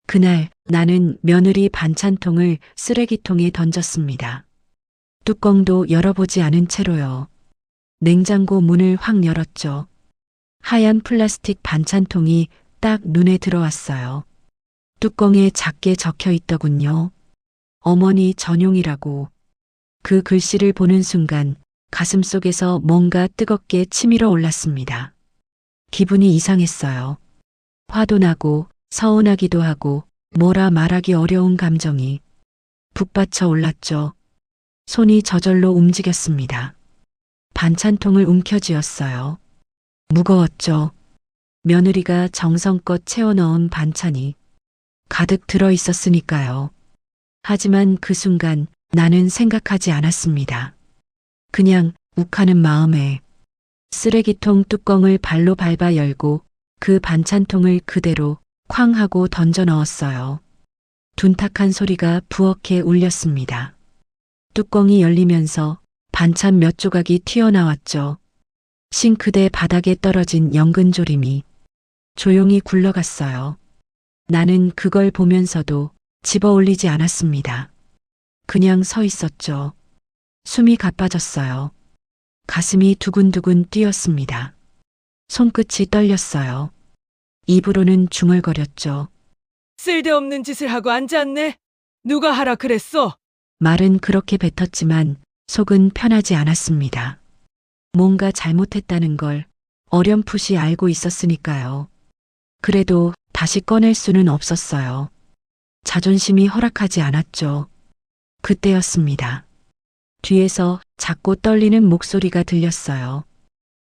그날 나는 며느리 반찬통을 쓰레기통에 던졌습니다. 뚜껑도 열어보지 않은 채로요. 냉장고 문을 확 열었죠. 하얀 플라스틱 반찬통이 딱 눈에 들어왔어요. 뚜껑에 작게 적혀 있더군요. 어머니 전용이라고. 그 글씨를 보는 순간 가슴속에서 뭔가 뜨겁게 치밀어 올랐습니다. 기분이 이상했어요. 화도 나고 서운하기도 하고 뭐라 말하기 어려운 감정이 북받쳐 올랐죠. 손이 저절로 움직였습니다. 반찬통을 움켜쥐었어요. 무거웠죠. 며느리가 정성껏 채워 넣은 반찬이 가득 들어 있었으니까요. 하지만 그 순간 나는 생각하지 않았습니다. 그냥 욱하는 마음에 쓰레기통 뚜껑을 발로 밟아 열고 그 반찬통을 그대로 쾅 하고 던져 넣었어요. 둔탁한 소리가 부엌에 울렸습니다. 뚜껑이 열리면서 반찬 몇 조각이 튀어나왔죠. 싱크대 바닥에 떨어진 연근조림이 조용히 굴러갔어요. 나는 그걸 보면서도 집어 올리지 않았습니다. 그냥 서 있었죠. 숨이 가빠졌어요. 가슴이 두근두근 뛰었습니다. 손끝이 떨렸어요. 입으로는 중얼거렸죠. 쓸데없는 짓을 하고 앉았네. 누가 하라 그랬어? 말은 그렇게 뱉었지만 속은 편하지 않았습니다. 뭔가 잘못했다는 걸 어렴풋이 알고 있었으니까요. 그래도 다시 꺼낼 수는 없었어요. 자존심이 허락하지 않았죠. 그때였습니다. 뒤에서 작고 떨리는 목소리가 들렸어요.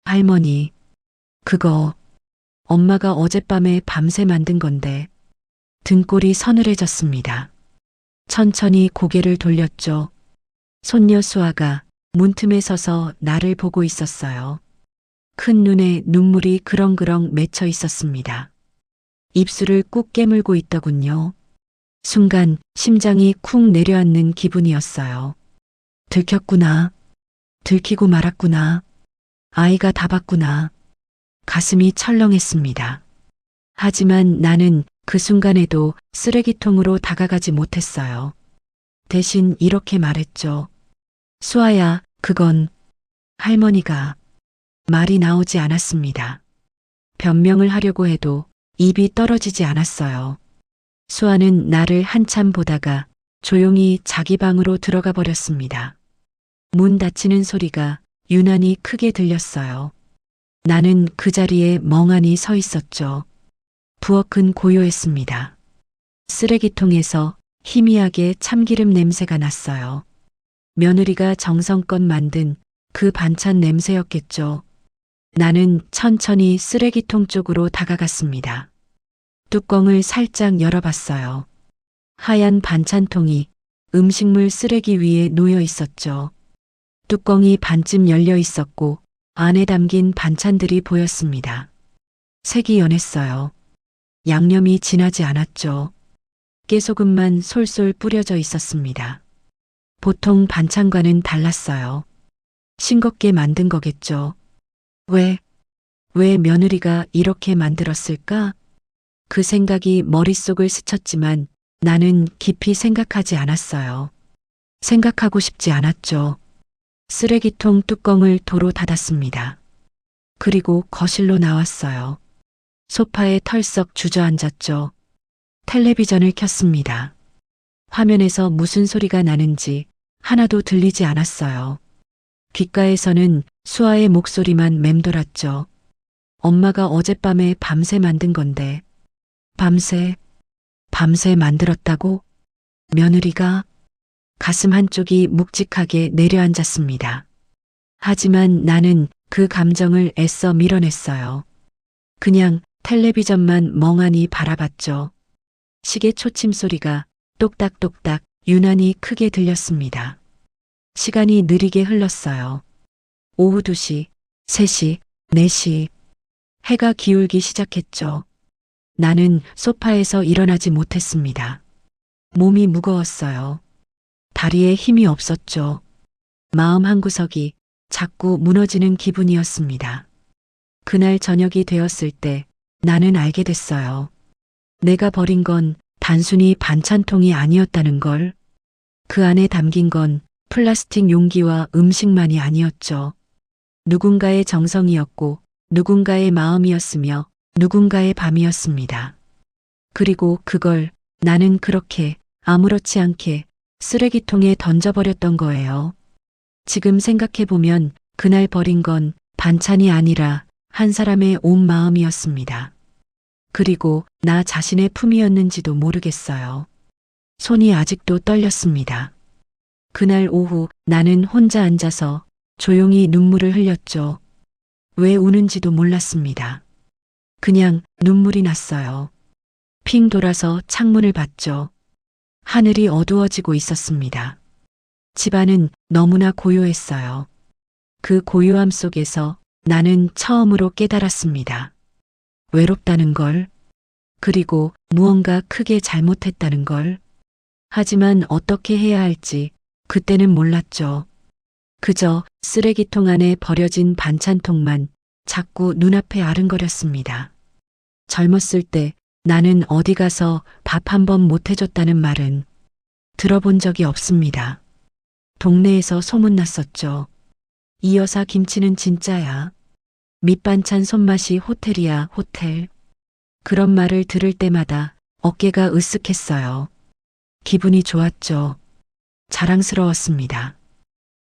할머니, 그거 엄마가 어젯밤에 밤새 만든 건데. 등골이 서늘해졌습니다. 천천히 고개를 돌렸죠. 손녀 수아가 문틈에 서서 나를 보고 있었어요. 큰 눈에 눈물이 그렁그렁 맺혀 있었습니다. 입술을 꾹 깨물고 있더군요. 순간 심장이 쿵 내려앉는 기분이었어요. 들켰구나. 들키고 말았구나. 아이가 다 봤구나. 가슴이 철렁했습니다. 하지만 나는 그 순간에도 쓰레기통으로 다가가지 못했어요. 대신 이렇게 말했죠. 수아야, 그건 할머니가. 말이 나오지 않았습니다. 변명을 하려고 해도 입이 떨어지지 않았어요. 수아는 나를 한참 보다가 조용히 자기 방으로 들어가 버렸습니다. 문 닫히는 소리가 유난히 크게 들렸어요. 나는 그 자리에 멍하니 서 있었죠. 부엌은 고요했습니다. 쓰레기통에서 희미하게 참기름 냄새가 났어요. 며느리가 정성껏 만든 그 반찬 냄새였겠죠. 나는 천천히 쓰레기통 쪽으로 다가갔습니다. 뚜껑을 살짝 열어봤어요. 하얀 반찬통이 음식물 쓰레기 위에 놓여 있었죠. 뚜껑이 반쯤 열려 있었고 안에 담긴 반찬들이 보였습니다. 색이 연했어요. 양념이 진하지 않았죠. 깨소금만 솔솔 뿌려져 있었습니다. 보통 반찬과는 달랐어요. 싱겁게 만든 거겠죠. 왜 며느리가 이렇게 만들었을까? 그 생각이 머릿속을 스쳤지만 나는 깊이 생각하지 않았어요. 생각하고 싶지 않았죠. 쓰레기통 뚜껑을 도로 닫았습니다. 그리고 거실로 나왔어요. 소파에 털썩 주저앉았죠. 텔레비전을 켰습니다. 화면에서 무슨 소리가 나는지 하나도 들리지 않았어요. 귓가에서는 수아의 목소리만 맴돌았죠. 엄마가 어젯밤에 밤새 만든 건데. 밤새 만들었다고? 며느리가? 가슴 한쪽이 묵직하게 내려앉았습니다. 하지만 나는 그 감정을 애써 밀어냈어요. 그냥 텔레비전만 멍하니 바라봤죠. 시계 초침 소리가 똑딱똑딱 유난히 크게 들렸습니다. 시간이 느리게 흘렀어요. 오후 2시, 3시, 4시. 해가 기울기 시작했죠. 나는 소파에서 일어나지 못했습니다. 몸이 무거웠어요. 다리에 힘이 없었죠. 마음 한구석이 자꾸 무너지는 기분이었습니다. 그날 저녁이 되었을 때 나는 알게 됐어요. 내가 버린 건 단순히 반찬통이 아니었다는 걸. 그 안에 담긴 건 플라스틱 용기와 음식만이 아니었죠. 누군가의 정성이었고 누군가의 마음이었으며 누군가의 밤이었습니다. 그리고 그걸 나는 그렇게 아무렇지 않게 쓰레기통에 던져버렸던 거예요. 지금 생각해보면 그날 버린 건 반찬이 아니라 한 사람의 온 마음이었습니다. 그리고 나 자신의 품이었는지도 모르겠어요. 손이 아직도 떨렸습니다. 그날 오후 나는 혼자 앉아서 조용히 눈물을 흘렸죠. 왜 우는지도 몰랐습니다. 그냥 눈물이 났어요. 핑 돌아서 창문을 봤죠. 하늘이 어두워지고 있었습니다. 집안은 너무나 고요했어요. 그 고요함 속에서 나는 처음으로 깨달았습니다. 외롭다는 걸, 그리고 무언가 크게 잘못했다는 걸. 하지만 어떻게 해야 할지 그때는 몰랐죠. 그저 쓰레기통 안에 버려진 반찬통만 자꾸 눈앞에 아른거렸습니다. 젊었을 때 나는 어디 가서 밥 한 번 못 해줬다는 말은 들어본 적이 없습니다. 동네에서 소문났었죠. 이 여사 김치는 진짜야. 밑반찬 손맛이 호텔이야, 호텔. 그런 말을 들을 때마다 어깨가 으쓱했어요. 기분이 좋았죠. 자랑스러웠습니다.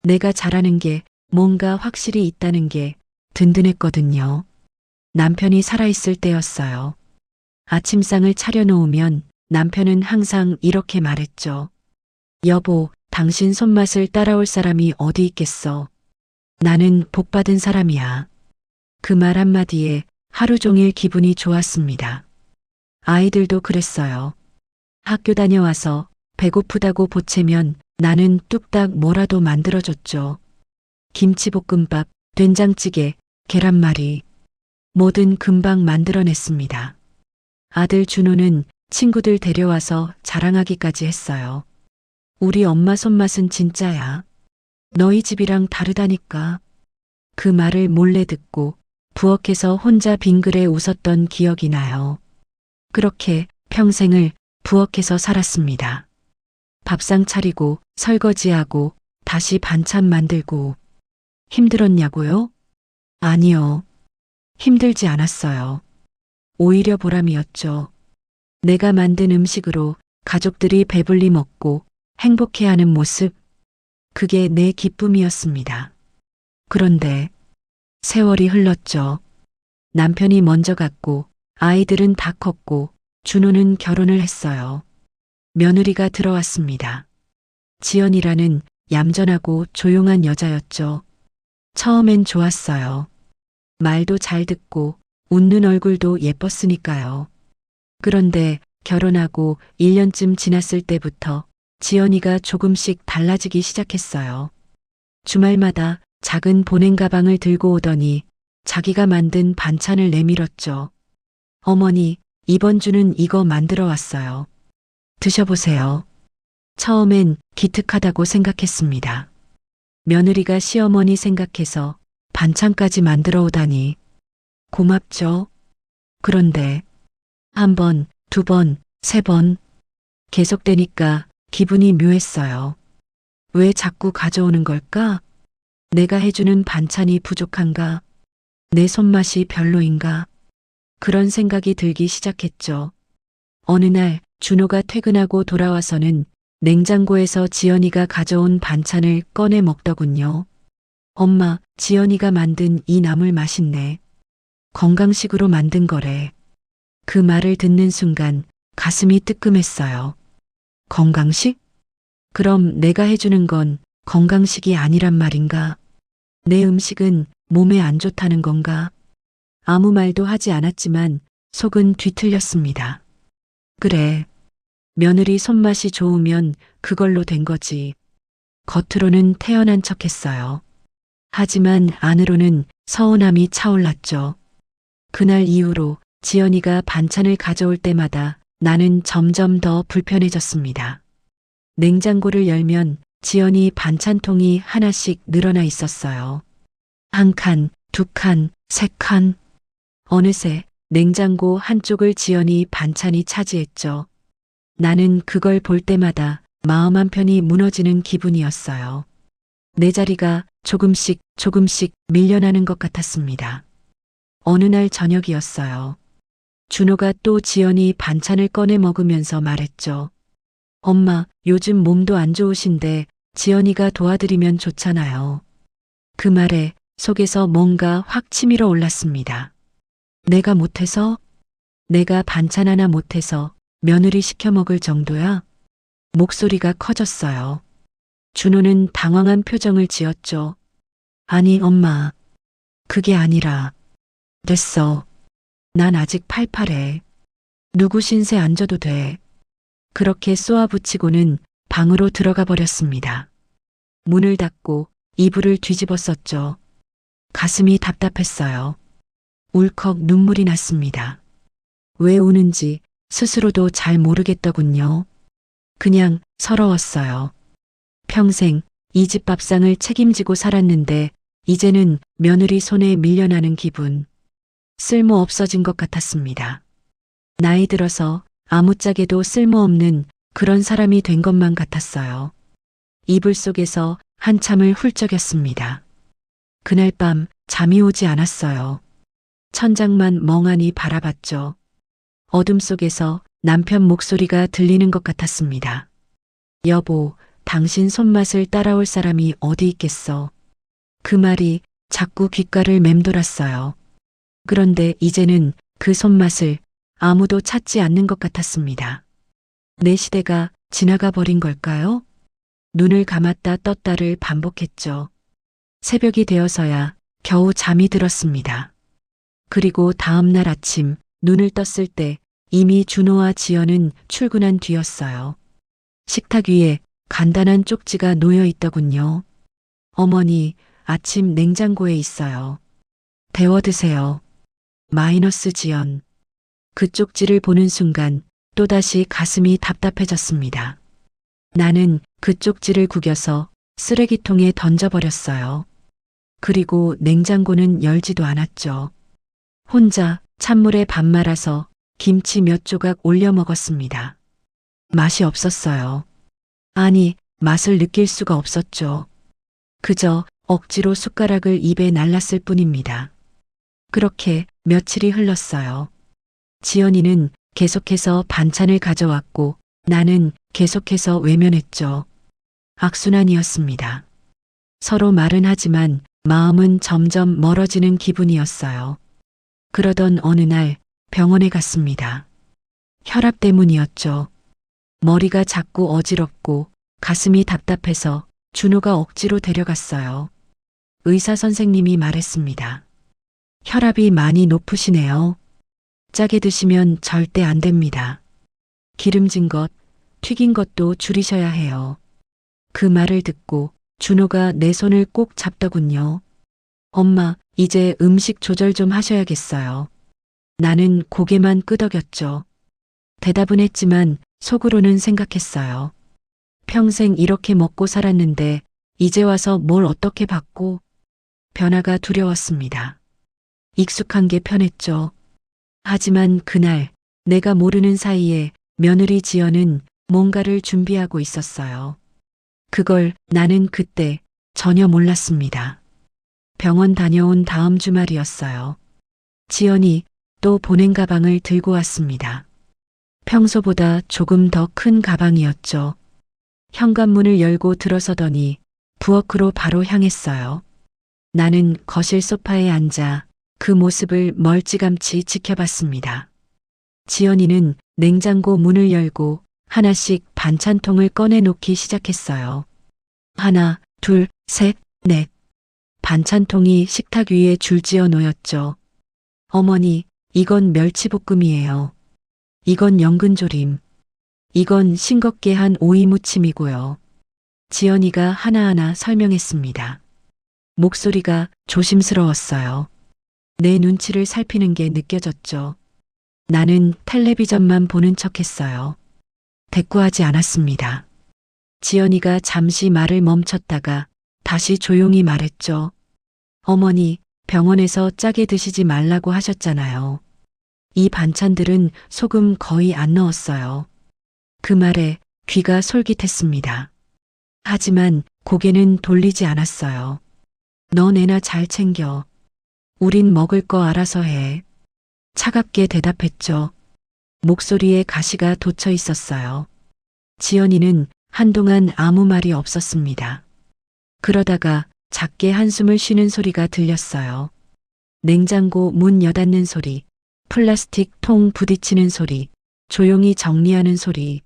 내가 잘하는 게 뭔가 확실히 있다는 게 든든했거든요. 남편이 살아있을 때였어요. 아침상을 차려놓으면 남편은 항상 이렇게 말했죠. 여보, 당신 손맛을 따라올 사람이 어디 있겠어. 나는 복받은 사람이야. 그 말 한마디에 하루 종일 기분이 좋았습니다. 아이들도 그랬어요. 학교 다녀와서 배고프다고 보채면 나는 뚝딱 뭐라도 만들어줬죠. 김치볶음밥, 된장찌개, 계란말이. 뭐든 금방 만들어냈습니다. 아들 준호는 친구들 데려와서 자랑하기까지 했어요. 우리 엄마 손맛은 진짜야. 너희 집이랑 다르다니까. 그 말을 몰래 듣고 부엌에서 혼자 빙그레 웃었던 기억이 나요. 그렇게 평생을 부엌에서 살았습니다. 밥상 차리고 설거지하고 다시 반찬 만들고. 힘들었냐고요? 아니요. 힘들지 않았어요. 오히려 보람이었죠. 내가 만든 음식으로 가족들이 배불리 먹고 행복해하는 모습, 그게 내 기쁨이었습니다. 그런데 세월이 흘렀죠. 남편이 먼저 갔고 아이들은 다 컸고 준호는 결혼을 했어요. 며느리가 들어왔습니다. 지연이라는 얌전하고 조용한 여자였죠. 처음엔 좋았어요. 말도 잘 듣고 웃는 얼굴도 예뻤으니까요. 그런데 결혼하고 1년쯤 지났을 때부터 지연이가 조금씩 달라지기 시작했어요. 주말마다 작은 보냉 가방을 들고 오더니 자기가 만든 반찬을 내밀었죠. 어머니, 이번 주는 이거 만들어 왔어요. 드셔보세요. 처음엔 기특하다고 생각했습니다. 며느리가 시어머니 생각해서 반찬까지 만들어 오다니. 고맙죠. 그런데 한 번, 두 번, 세 번 계속되니까 기분이 묘했어요. 왜 자꾸 가져오는 걸까? 내가 해주는 반찬이 부족한가? 내 손맛이 별로인가? 그런 생각이 들기 시작했죠. 어느 날 준호가 퇴근하고 돌아와서는 냉장고에서 지연이가 가져온 반찬을 꺼내 먹더군요. 엄마, 지연이가 만든 이 나물 맛있네. 건강식으로 만든 거래. 그 말을 듣는 순간 가슴이 뜨끔했어요. 건강식? 그럼 내가 해주는 건 건강식이 아니란 말인가? 내 음식은 몸에 안 좋다는 건가? 아무 말도 하지 않았지만 속은 뒤틀렸습니다. 그래. 며느리 손맛이 좋으면 그걸로 된 거지. 겉으로는 태연한 척했어요. 하지만 안으로는 서운함이 차올랐죠. 그날 이후로 지연이가 반찬을 가져올 때마다 나는 점점 더 불편해졌습니다. 냉장고를 열면 지연이 반찬통이 하나씩 늘어나 있었어요. 한 칸, 두 칸, 세 칸. 어느새 냉장고 한쪽을 지연이 반찬이 차지했죠. 나는 그걸 볼 때마다 마음 한편이 무너지는 기분이었어요. 내 자리가 조금씩 밀려나는 것 같았습니다. 어느 날 저녁이었어요. 준호가 또 지연이 반찬을 꺼내 먹으면서 말했죠. 엄마, 요즘 몸도 안 좋으신데 지연이가 도와드리면 좋잖아요. 그 말에 속에서 뭔가 확 치밀어 올랐습니다. 내가 못해서? 내가 반찬 하나 못해서 며느리 시켜 먹을 정도야? 목소리가 커졌어요. 준호는 당황한 표정을 지었죠. 아니, 엄마. 그게 아니라. 됐어. 난 아직 팔팔해. 누구 신세 안 져도 돼. 그렇게 쏘아붙이고는 방으로 들어가 버렸습니다. 문을 닫고 이불을 뒤집었었죠. 가슴이 답답했어요. 울컥 눈물이 났습니다. 왜 우는지 스스로도 잘 모르겠더군요. 그냥 서러웠어요. 평생 이 집 밥상을 책임지고 살았는데 이제는 며느리 손에 밀려나는 기분. 쓸모 없어진 것 같았습니다. 나이 들어서 아무짝에도 쓸모없는 그런 사람이 된 것만 같았어요. 이불 속에서 한참을 훌쩍였습니다. 그날 밤 잠이 오지 않았어요. 천장만 멍하니 바라봤죠. 어둠 속에서 남편 목소리가 들리는 것 같았습니다. 여보, 당신 손맛을 따라올 사람이 어디 있겠어. 그 말이 자꾸 귓가를 맴돌았어요. 그런데 이제는 그 손맛을 아무도 찾지 않는 것 같았습니다. 내 시대가 지나가 버린 걸까요? 눈을 감았다 떴다를 반복했죠. 새벽이 되어서야 겨우 잠이 들었습니다. 그리고 다음 날 아침 눈을 떴을 때 이미 준호와 지연은 출근한 뒤였어요. 식탁 위에 간단한 쪽지가 놓여 있더군요. 어머니, 아침 냉장고에 있어요. 데워 드세요. 마이너스 지연. 그 쪽지를 보는 순간 또다시 가슴이 답답해졌습니다. 나는 그 쪽지를 구겨서 쓰레기통에 던져버렸어요. 그리고 냉장고는 열지도 않았죠. 혼자 찬물에 밥 말아서 김치 몇 조각 올려 먹었습니다. 맛이 없었어요. 아니, 맛을 느낄 수가 없었죠. 그저 억지로 숟가락을 입에 날랐을 뿐입니다. 그렇게 며칠이 흘렀어요. 지연이는 계속해서 반찬을 가져왔고 나는 계속해서 외면했죠. 악순환이었습니다. 서로 말은 하지만 마음은 점점 멀어지는 기분이었어요. 그러던 어느 날 병원에 갔습니다. 혈압 때문이었죠. 머리가 자꾸 어지럽고 가슴이 답답해서 준호가 억지로 데려갔어요. 의사 선생님이 말했습니다. 혈압이 많이 높으시네요. 짜게 드시면 절대 안 됩니다. 기름진 것, 튀긴 것도 줄이셔야 해요. 그 말을 듣고 준호가 내 손을 꼭 잡더군요. 엄마, 이제 음식 조절 좀 하셔야겠어요. 나는 고개만 끄덕였죠. 대답은 했지만 속으로는 생각했어요. 평생 이렇게 먹고 살았는데 이제 와서 뭘 어떻게 바꿔? 변화가 두려웠습니다. 익숙한 게 편했죠. 하지만 그날 내가 모르는 사이에 며느리 지연은 뭔가를 준비하고 있었어요. 그걸 나는 그때 전혀 몰랐습니다. 병원 다녀온 다음 주말이었어요. 지연이 또 보낸 가방을 들고 왔습니다. 평소보다 조금 더 큰 가방이었죠. 현관문을 열고 들어서더니 부엌으로 바로 향했어요. 나는 거실 소파에 앉아 그 모습을 멀찌감치 지켜봤습니다. 지연이는 냉장고 문을 열고 하나씩 반찬통을 꺼내놓기 시작했어요. 하나, 둘, 셋, 넷. 반찬통이 식탁 위에 줄지어 놓였죠. 어머니, 이건 멸치볶음이에요. 이건 연근조림. 이건 싱겁게 한 오이 무침이고요. 지연이가 하나하나 설명했습니다. 목소리가 조심스러웠어요. 내 눈치를 살피는 게 느껴졌죠. 나는 텔레비전만 보는 척했어요. 대꾸하지 않았습니다. 지연이가 잠시 말을 멈췄다가 다시 조용히 말했죠. 어머니, 병원에서 짜게 드시지 말라고 하셨잖아요. 이 반찬들은 소금 거의 안 넣었어요. 그 말에 귀가 솔깃했습니다. 하지만 고개는 돌리지 않았어요. 넌 애나 잘 챙겨. 우린 먹을 거 알아서 해. 차갑게 대답했죠. 목소리에 가시가 돋쳐 있었어요. 지연이는 한동안 아무 말이 없었습니다. 그러다가 작게 한숨을 쉬는 소리가 들렸어요. 냉장고 문 여닫는 소리, 플라스틱 통 부딪히는 소리, 조용히 정리하는 소리.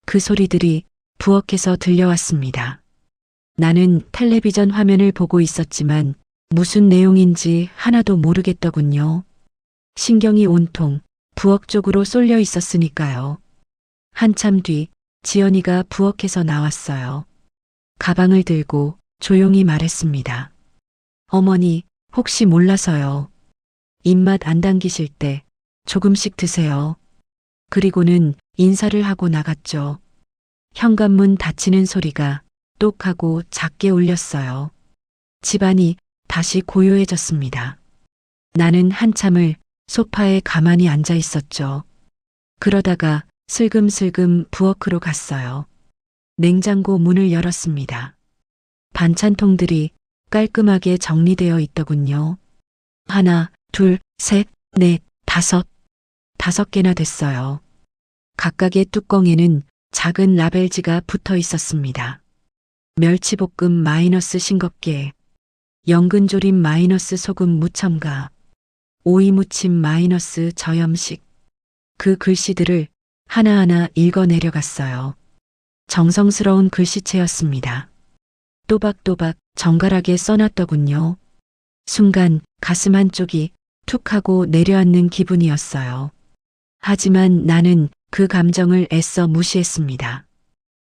그 소리들이 부엌에서 들려왔습니다. 나는 텔레비전 화면을 보고 있었지만 무슨 내용인지 하나도 모르겠더군요. 신경이 온통 부엌 쪽으로 쏠려 있었으니까요. 한참 뒤 지연이가 부엌에서 나왔어요. 가방을 들고 조용히 말했습니다. 어머니, 혹시 몰라서요. 입맛 안 당기실 때 조금씩 드세요. 그리고는 인사를 하고 나갔죠. 현관문 닫히는 소리가 똑하고 작게 울렸어요. 집안이 다시 고요해졌습니다. 나는 한참을 소파에 가만히 앉아 있었죠. 그러다가 슬금슬금 부엌으로 갔어요. 냉장고 문을 열었습니다. 반찬통들이 깔끔하게 정리되어 있더군요. 하나, 둘, 셋, 넷, 다섯. 5개나 됐어요. 각각의 뚜껑에는 작은 라벨지가 붙어 있었습니다. 멸치볶음 마이너스 싱겁게, 연근조림 마이너스 소금 무첨가, 오이무침 마이너스 저염식. 그 글씨들을 하나하나 읽어 내려갔어요. 정성스러운 글씨체였습니다. 또박또박 정갈하게 써놨더군요. 순간 가슴 한쪽이 툭 하고 내려앉는 기분이었어요. 하지만 나는 그 감정을 애써 무시했습니다.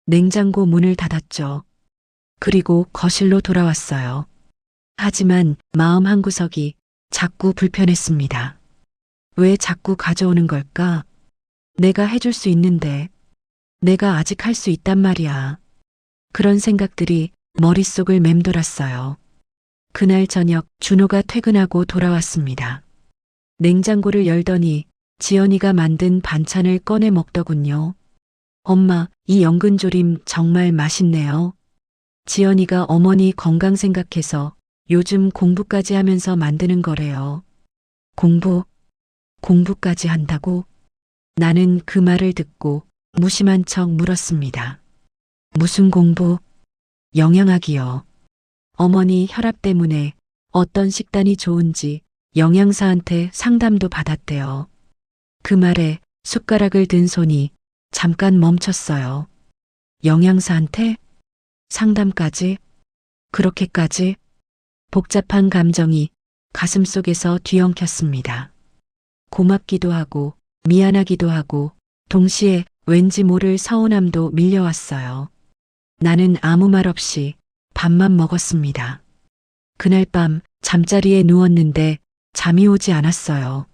냉장고 문을 닫았죠. 그리고 거실로 돌아왔어요. 하지만 마음 한구석이 자꾸 불편했습니다. 왜 자꾸 가져오는 걸까? 내가 해줄 수 있는데, 내가 아직 할 수 있단 말이야. 그런 생각들이 머릿속을 맴돌았어요. 그날 저녁 준호가 퇴근하고 돌아왔습니다. 냉장고를 열더니 지연이가 만든 반찬을 꺼내 먹더군요. 엄마, 이 연근조림 정말 맛있네요. 지연이가 어머니 건강 생각해서 요즘 공부까지 하면서 만드는 거래요. 공부까지 한다고? 나는 그 말을 듣고 무심한 척 물었습니다. 무슨 공부? 영양학이요. 어머니 혈압 때문에 어떤 식단이 좋은지 영양사한테 상담도 받았대요. 그 말에 숟가락을 든 손이 잠깐 멈췄어요. 영양사한테? 상담까지? 그렇게까지? 복잡한 감정이 가슴속에서 뒤엉켰습니다. 고맙기도 하고 미안하기도 하고 동시에 왠지 모를 서운함도 밀려왔어요. 나는 아무 말 없이 밥만 먹었습니다. 그날 밤 잠자리에 누웠는데 잠이 오지 않았어요.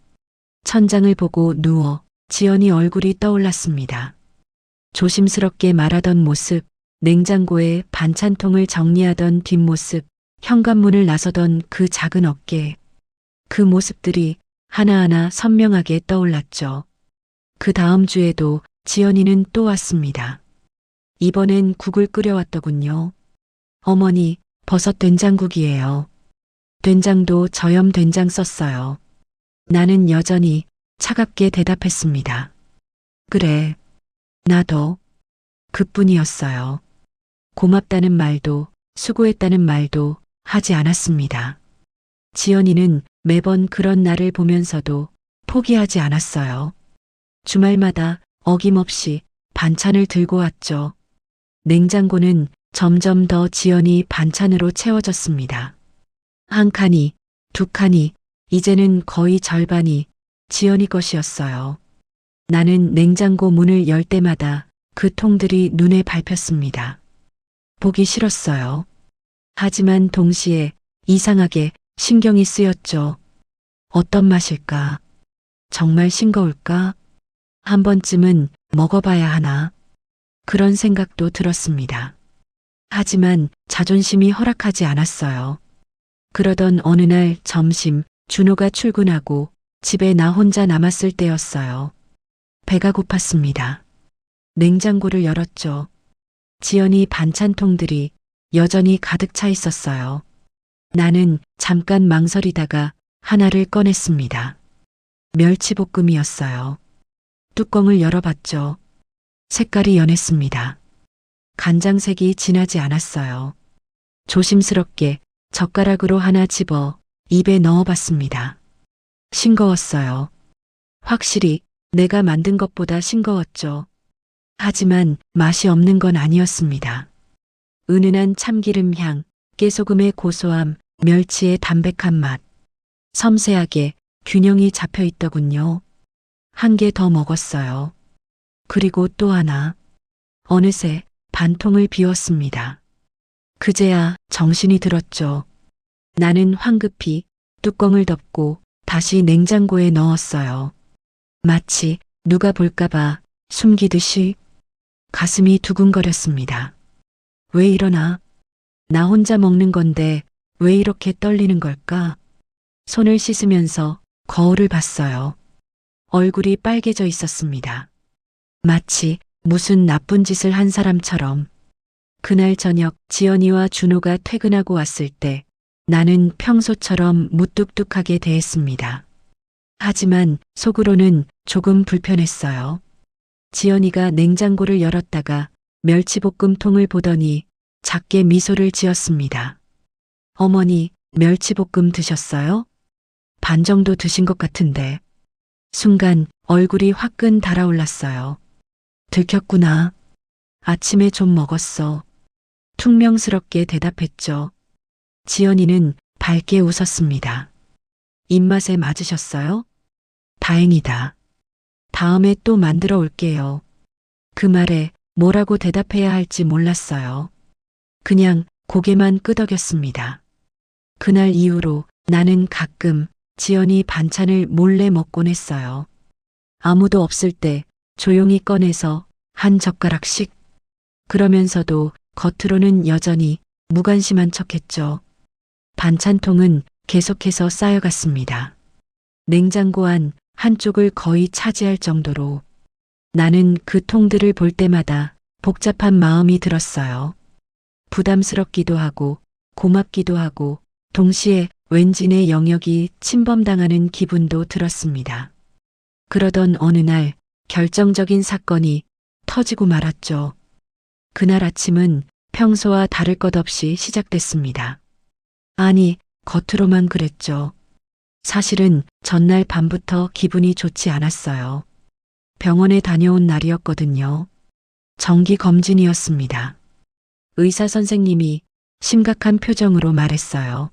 천장을 보고 누워 지연이 얼굴이 떠올랐습니다. 조심스럽게 말하던 모습, 냉장고에 반찬통을 정리하던 뒷모습, 현관문을 나서던 그 작은 어깨. 그 모습들이 하나하나 선명하게 떠올랐죠. 그 다음 주에도 지연이는 또 왔습니다. 이번엔 국을 끓여왔더군요. 어머니, 버섯 된장국이에요. 된장도 저염 된장 썼어요. 나는 여전히 차갑게 대답했습니다. 그래, 나도. 그뿐이었어요. 고맙다는 말도 수고했다는 말도 하지 않았습니다. 지연이는 매번 그런 나를 보면서도 포기하지 않았어요. 주말마다 어김없이 반찬을 들고 왔죠. 냉장고는 점점 더 지연이 반찬으로 채워졌습니다. 한 칸이, 두 칸이, 이제는 거의 절반이 지연이 것이었어요. 나는 냉장고 문을 열 때마다 그 통들이 눈에 밟혔습니다. 보기 싫었어요. 하지만 동시에 이상하게 신경이 쓰였죠. 어떤 맛일까? 정말 싱거울까? 한 번쯤은 먹어봐야 하나? 그런 생각도 들었습니다. 하지만 자존심이 허락하지 않았어요. 그러던 어느 날 점심 준호가 출근하고 집에 나 혼자 남았을 때였어요. 배가 고팠습니다. 냉장고를 열었죠. 지연이 반찬통들이 여전히 가득 차 있었어요. 나는 잠깐 망설이다가 하나를 꺼냈습니다. 멸치볶음이었어요. 뚜껑을 열어봤죠. 색깔이 연했습니다. 간장색이 진하지 않았어요. 조심스럽게 젓가락으로 하나 집어 입에 넣어봤습니다. 싱거웠어요. 확실히 내가 만든 것보다 싱거웠죠. 하지만 맛이 없는 건 아니었습니다. 은은한 참기름 향, 깨소금의 고소함, 멸치의 담백한 맛. 섬세하게 균형이 잡혀 있더군요. 한 개 더 먹었어요. 그리고 또 하나. 어느새 반통을 비웠습니다. 그제야 정신이 들었죠. 나는 황급히 뚜껑을 덮고 다시 냉장고에 넣었어요. 마치 누가 볼까봐 숨기듯이. 가슴이 두근거렸습니다. 왜 이러나? 나 혼자 먹는 건데 왜 이렇게 떨리는 걸까? 손을 씻으면서 거울을 봤어요. 얼굴이 빨개져 있었습니다. 마치 무슨 나쁜 짓을 한 사람처럼. 그날 저녁 지연이와 준호가 퇴근하고 왔을 때 나는 평소처럼 무뚝뚝하게 대했습니다. 하지만 속으로는 조금 불편했어요. 지연이가 냉장고를 열었다가 멸치볶음통을 보더니 작게 미소를 지었습니다. 어머니, 멸치볶음 드셨어요? 반 정도 드신 것 같은데. 순간 얼굴이 화끈 달아올랐어요. 들켰구나. 아침에 좀 먹었어. 퉁명스럽게 대답했죠. 지연이는 밝게 웃었습니다. 입맛에 맞으셨어요? 다행이다. 다음에 또 만들어 올게요. 그 말에 뭐라고 대답해야 할지 몰랐어요. 그냥 고개만 끄덕였습니다. 그날 이후로 나는 가끔 지연이 반찬을 몰래 먹곤 했어요. 아무도 없을 때 조용히 꺼내서 한 젓가락씩. 그러면서도 겉으로는 여전히 무관심한 척했죠. 반찬통은 계속해서 쌓여갔습니다. 냉장고 안 한쪽을 거의 차지할 정도로. 나는 그 통들을 볼 때마다 복잡한 마음이 들었어요. 부담스럽기도 하고 고맙기도 하고 동시에 왠지 내 영역이 침범당하는 기분도 들었습니다. 그러던 어느 날 결정적인 사건이 터지고 말았죠. 그날 아침은 평소와 다를 것 없이 시작됐습니다. 아니, 겉으로만 그랬죠. 사실은 전날 밤부터 기분이 좋지 않았어요. 병원에 다녀온 날이었거든요. 정기 검진이었습니다. 의사 선생님이 심각한 표정으로 말했어요.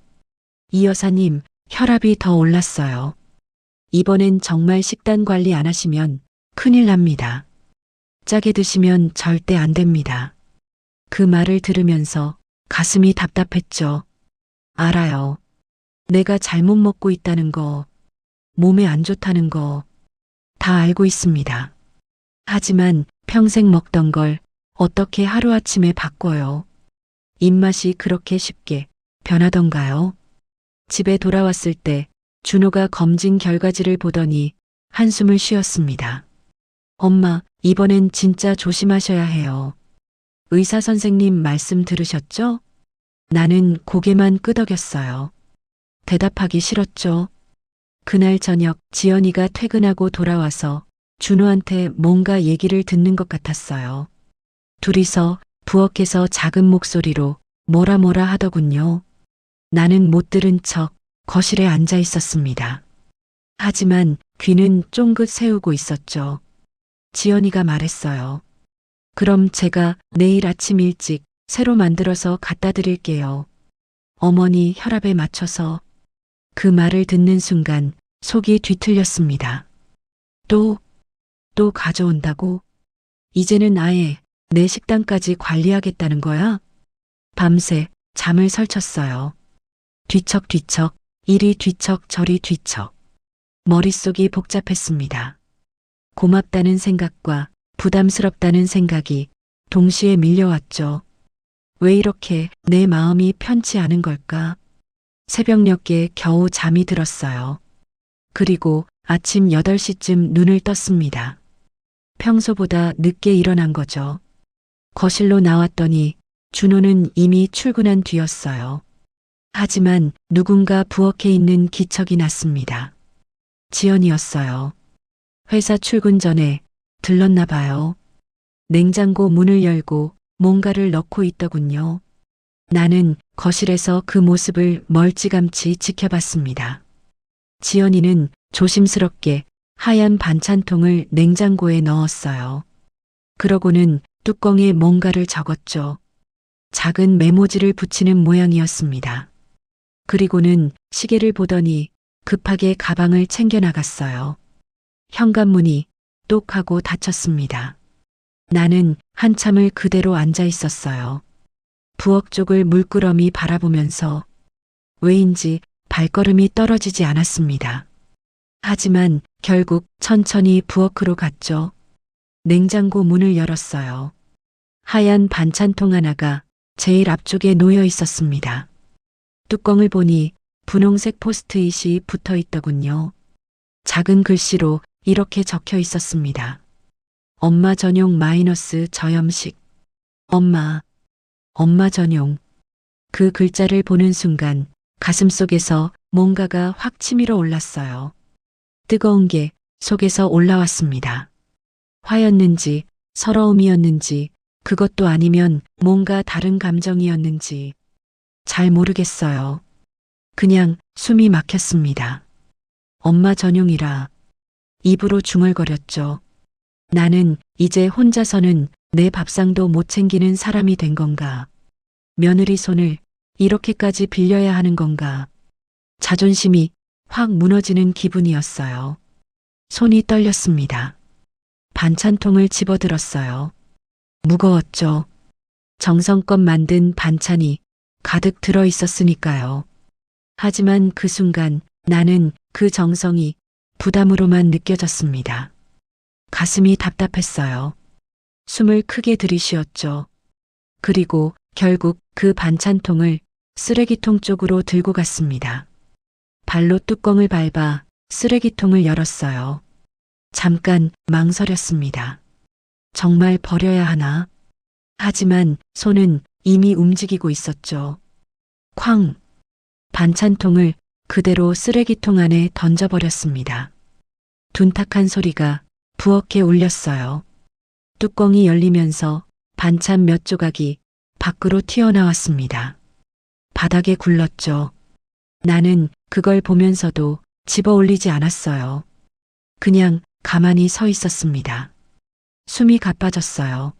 이 여사님, 혈압이 더 올랐어요. 이번엔 정말 식단 관리 안 하시면 큰일 납니다. 짜게 드시면 절대 안 됩니다. 그 말을 들으면서 가슴이 답답했죠. 알아요. 내가 잘못 먹고 있다는 거, 몸에 안 좋다는 거, 다 알고 있습니다. 하지만 평생 먹던 걸 어떻게 하루아침에 바꿔요? 입맛이 그렇게 쉽게 변하던가요? 집에 돌아왔을 때 준호가 검진 결과지를 보더니 한숨을 쉬었습니다. 엄마, 이번엔 진짜 조심하셔야 해요. 의사 선생님 말씀 들으셨죠? 나는 고개만 끄덕였어요. 대답하기 싫었죠. 그날 저녁 지연이가 퇴근하고 돌아와서 준호한테 뭔가 얘기를 듣는 것 같았어요. 둘이서 부엌에서 작은 목소리로 뭐라 하더군요. 나는 못 들은 척 거실에 앉아 있었습니다. 하지만 귀는 쫑긋 세우고 있었죠. 지연이가 말했어요. 그럼 제가 내일 아침 일찍 새로 만들어서 갖다 드릴게요. 어머니 혈압에 맞춰서. 그 말을 듣는 순간 속이 뒤틀렸습니다. 또 가져온다고? 이제는 아예 내 식단까지 관리하겠다는 거야? 밤새 잠을 설쳤어요. 뒤척뒤척, 이리 뒤척 저리 뒤척. 머릿속이 복잡했습니다. 고맙다는 생각과 부담스럽다는 생각이 동시에 밀려왔죠. 왜 이렇게 내 마음이 편치 않은 걸까? 새벽녘에 겨우 잠이 들었어요. 그리고 아침 8시쯤 눈을 떴습니다. 평소보다 늦게 일어난 거죠. 거실로 나왔더니 준호는 이미 출근한 뒤였어요. 하지만 누군가 부엌에 있는 기척이 났습니다. 지연이었어요. 회사 출근 전에 들렀나 봐요. 냉장고 문을 열고 뭔가를 넣고 있더군요. 나는 거실에서 그 모습을 멀찌감치 지켜봤습니다. 지연이는 조심스럽게 하얀 반찬통을 냉장고에 넣었어요. 그러고는 뚜껑에 뭔가를 적었죠. 작은 메모지를 붙이는 모양이었습니다. 그리고는 시계를 보더니 급하게 가방을 챙겨 나갔어요. 현관문이 똑 하고 닫혔습니다. 나는 한참을 그대로 앉아 있었어요. 부엌 쪽을 물끄러미 바라보면서 왜인지 발걸음이 떨어지지 않았습니다. 하지만 결국 천천히 부엌으로 갔죠. 냉장고 문을 열었어요. 하얀 반찬통 하나가 제일 앞쪽에 놓여 있었습니다. 뚜껑을 보니 분홍색 포스트잇이 붙어 있더군요. 작은 글씨로 이렇게 적혀 있었습니다. 엄마 전용 마이너스 저염식. 엄마 전용. 그 글자를 보는 순간 가슴속에서 뭔가가 확 치밀어 올랐어요. 뜨거운 게 속에서 올라왔습니다. 화였는지 서러움이었는지 그것도 아니면 뭔가 다른 감정이었는지 잘 모르겠어요. 그냥 숨이 막혔습니다. 엄마 전용이라 입으로 중얼거렸죠. 나는 이제 혼자서는 내 밥상도 못 챙기는 사람이 된 건가? 며느리 손을 이렇게까지 빌려야 하는 건가? 자존심이 확 무너지는 기분이었어요. 손이 떨렸습니다. 반찬통을 집어들었어요. 무거웠죠. 정성껏 만든 반찬이 가득 들어 있었으니까요. 하지만 그 순간 나는 그 정성이 부담으로만 느껴졌습니다. 가슴이 답답했어요. 숨을 크게 들이쉬었죠. 그리고 결국 그 반찬통을 쓰레기통 쪽으로 들고 갔습니다. 발로 뚜껑을 밟아 쓰레기통을 열었어요. 잠깐 망설였습니다. 정말 버려야 하나? 하지만 손은 이미 움직이고 있었죠. 쾅! 반찬통을 그대로 쓰레기통 안에 던져버렸습니다. 둔탁한 소리가 부엌에 울렸어요. 뚜껑이 열리면서 반찬 몇 조각이 밖으로 튀어나왔습니다. 바닥에 굴렀죠. 나는 그걸 보면서도 집어 올리지 않았어요. 그냥 가만히 서 있었습니다. 숨이 가빠졌어요.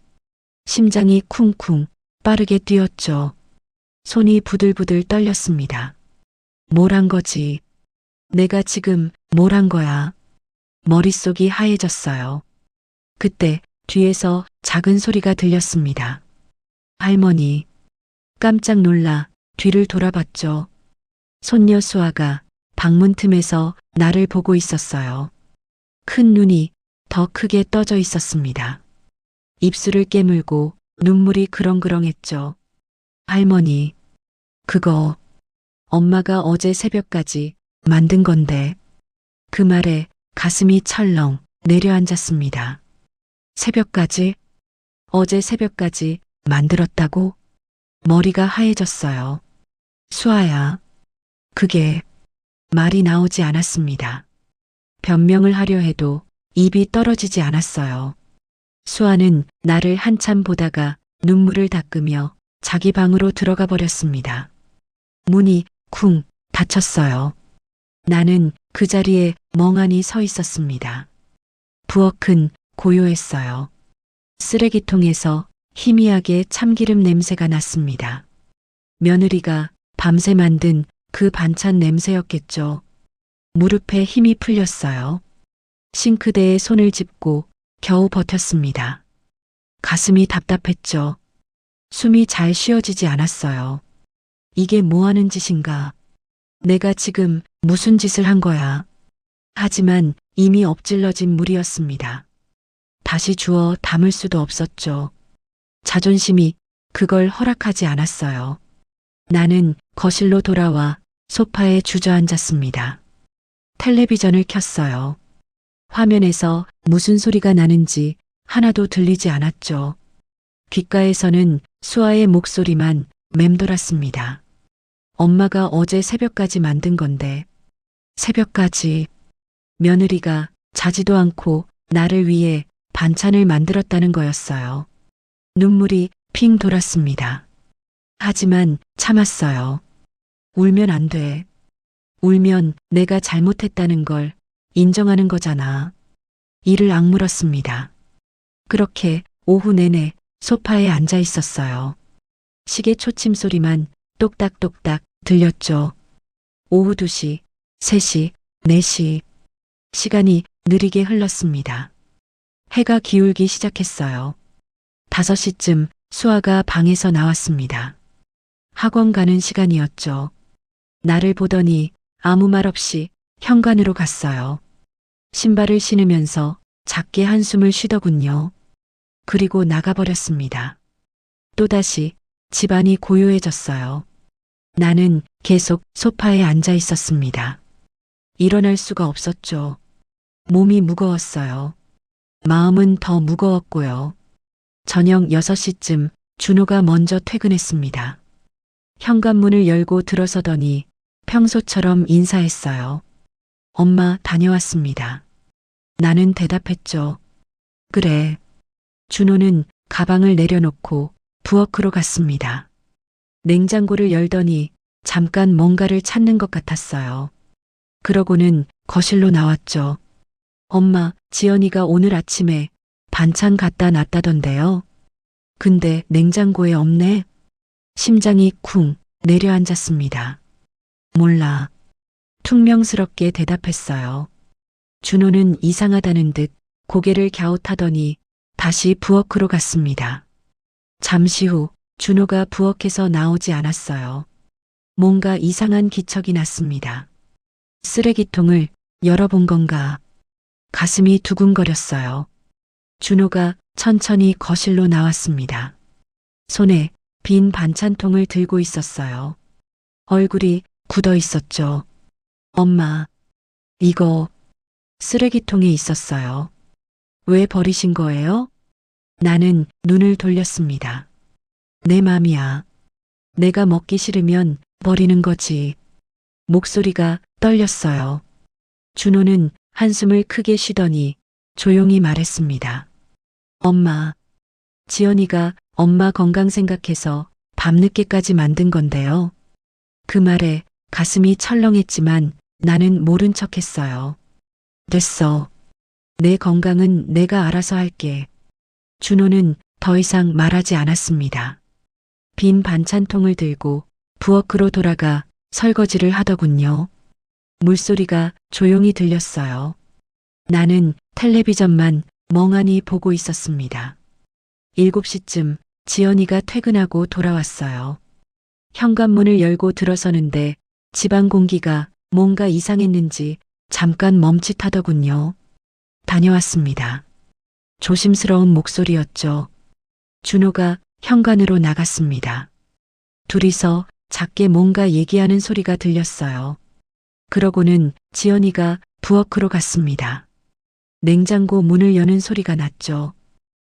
심장이 쿵쿵 빠르게 뛰었죠. 손이 부들부들 떨렸습니다. 뭘 한 거지? 내가 지금 뭘 한 거야? 머릿속이 하얘졌어요. 그때 뒤에서 작은 소리가 들렸습니다. 할머니. 깜짝 놀라 뒤를 돌아봤죠. 손녀 수아가 방문 틈에서 나를 보고 있었어요. 큰 눈이 더 크게 떠져 있었습니다. 입술을 깨물고 눈물이 그렁그렁했죠. 할머니, 그거 엄마가 어제 새벽까지 만든 건데. 그 말에 가슴이 철렁 내려앉았습니다. 새벽까지? 어제 새벽까지 만들었다고? 머리가 하얘졌어요. 수아야, 그게 말이 나오지 않았습니다. 변명을 하려 해도 입이 떨어지지 않았어요. 수아는 나를 한참 보다가 눈물을 닦으며 자기 방으로 들어가 버렸습니다. 문이 쿵 닫혔어요. 나는 그 자리에 멍하니 서 있었습니다. 부엌은 고요했어요. 쓰레기통에서 희미하게 참기름 냄새가 났습니다. 며느리가 밤새 만든 그 반찬 냄새였겠죠. 무릎에 힘이 풀렸어요. 싱크대에 손을 짚고 겨우 버텼습니다. 가슴이 답답했죠. 숨이 잘 쉬어지지 않았어요. 이게 뭐 하는 짓인가? 내가 지금 무슨 짓을 한 거야? 하지만 이미 엎질러진 물이었습니다. 다시 주워 담을 수도 없었죠. 자존심이 그걸 허락하지 않았어요. 나는 거실로 돌아와 소파에 주저앉았습니다. 텔레비전을 켰어요. 화면에서 무슨 소리가 나는지 하나도 들리지 않았죠. 귓가에서는 수아의 목소리만 맴돌았습니다. 엄마가 어제 새벽까지 만든 건데, 새벽까지 며느리가 자지도 않고 나를 위해 반찬을 만들었다는 거였어요. 눈물이 핑 돌았습니다. 하지만 참았어요. 울면 안 돼. 울면 내가 잘못했다는 걸 인정하는 거잖아. 이를 악물었습니다. 그렇게 오후 내내 소파에 앉아 있었어요. 시계 초침 소리만 똑딱똑딱 들렸죠. 오후 2시, 3시, 4시. 시간이 느리게 흘렀습니다. 해가 기울기 시작했어요. 5시쯤 수아가 방에서 나왔습니다. 학원 가는 시간이었죠. 나를 보더니 아무 말 없이 현관으로 갔어요. 신발을 신으면서 작게 한숨을 쉬더군요. 그리고 나가버렸습니다. 또다시 집안이 고요해졌어요. 나는 계속 소파에 앉아 있었습니다. 일어날 수가 없었죠. 몸이 무거웠어요. 마음은 더 무거웠고요. 저녁 6시쯤 준호가 먼저 퇴근했습니다. 현관문을 열고 들어서더니 평소처럼 인사했어요. 엄마 다녀왔습니다. 나는 대답했죠. 그래. 준호는 가방을 내려놓고 부엌으로 갔습니다. 냉장고를 열더니 잠깐 뭔가를 찾는 것 같았어요. 그러고는 거실로 나왔죠. 엄마, 지연이가 오늘 아침에 반찬 갖다 놨다던데요. 근데 냉장고에 없네. 심장이 쿵 내려앉았습니다. 몰라. 퉁명스럽게 대답했어요. 준호는 이상하다는 듯 고개를 갸웃하더니 다시 부엌으로 갔습니다. 잠시 후 준호가 부엌에서 나오지 않았어요. 뭔가 이상한 기척이 났습니다. 쓰레기통을 열어본 건가. 가슴이 두근거렸어요. 준호가 천천히 거실로 나왔습니다. 손에 빈 반찬통을 들고 있었어요. 얼굴이 굳어 있었죠. 엄마, 이거 쓰레기통에 있었어요. 왜 버리신 거예요? 나는 눈을 돌렸습니다. 내 맘이야. 내가 먹기 싫으면 버리는 거지. 목소리가 떨렸어요. 준호는 한숨을 크게 쉬더니 조용히 말했습니다. 엄마, 지연이가 엄마 건강 생각해서 밤늦게까지 만든 건데요. 그 말에 가슴이 철렁했지만 나는 모른 척 했어요. 됐어. 내 건강은 내가 알아서 할게. 준호는 더 이상 말하지 않았습니다. 빈 반찬통을 들고 부엌으로 돌아가 설거지를 하더군요. 물소리가 조용히 들렸어요. 나는 텔레비전만 멍하니 보고 있었습니다. 7시쯤 지연이가 퇴근하고 돌아왔어요. 현관문을 열고 들어서는데 집안 공기가 뭔가 이상했는지 잠깐 멈칫하더군요. 다녀왔습니다. 조심스러운 목소리였죠. 준호가 현관으로 나갔습니다. 둘이서 작게 뭔가 얘기하는 소리가 들렸어요. 그러고는 지연이가 부엌으로 갔습니다. 냉장고 문을 여는 소리가 났죠.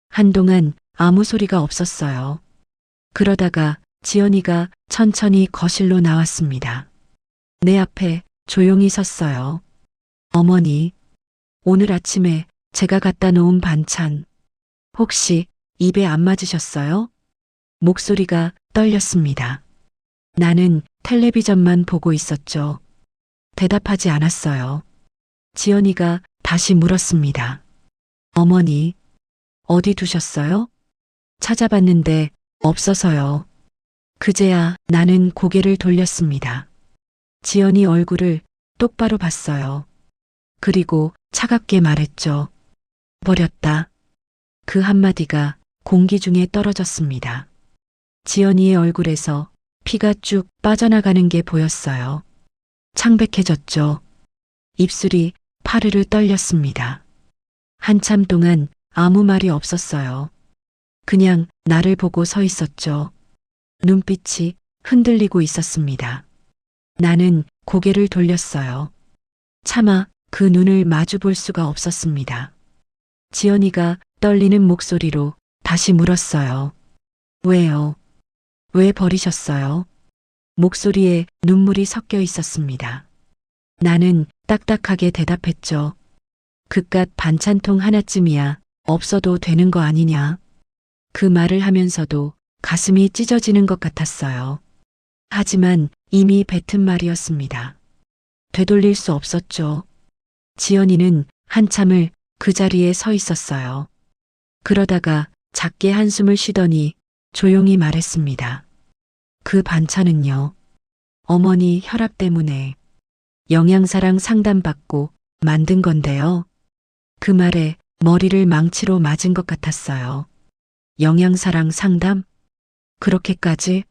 한동안 아무 소리가 없었어요. 그러다가 지연이가 천천히 거실로 나왔습니다. 내 앞에 조용히 섰어요. 어머니, 오늘 아침에 제가 갖다 놓은 반찬, 혹시 입에 안 맞으셨어요? 목소리가 떨렸습니다. 나는 텔레비전만 보고 있었죠. 대답하지 않았어요. 지연이가 다시 물었습니다. 어머니, 어디 두셨어요? 찾아봤는데 없어서요. 그제야 나는 고개를 돌렸습니다. 지연이 얼굴을 똑바로 봤어요. 그리고 차갑게 말했죠. 버렸다. 그 한마디가 공기 중에 떨어졌습니다. 지연이의 얼굴에서 피가 쭉 빠져나가는 게 보였어요. 창백해졌죠. 입술이 파르르 떨렸습니다. 한참 동안 아무 말이 없었어요. 그냥 나를 보고 서 있었죠. 눈빛이 흔들리고 있었습니다. 나는 고개를 돌렸어요. 차마 그 눈을 마주 볼 수가 없었습니다. 지연이가 떨리는 목소리로 다시 물었어요. 왜요? 왜 버리셨어요? 목소리에 눈물이 섞여 있었습니다. 나는 딱딱하게 대답했죠. 그깟 반찬통 하나쯤이야 없어도 되는 거 아니냐. 그 말을 하면서도 가슴이 찢어지는 것 같았어요. 하지만 이미 뱉은 말이었습니다. 되돌릴 수 없었죠. 지연이는 한참을 그 자리에 서 있었어요. 그러다가 작게 한숨을 쉬더니 조용히 말했습니다. 그 반찬은요. 어머니 혈압 때문에 영양사랑 상담받고 만든 건데요. 그 말에 머리를 망치로 맞은 것 같았어요. 영양사랑 상담? 그렇게까지?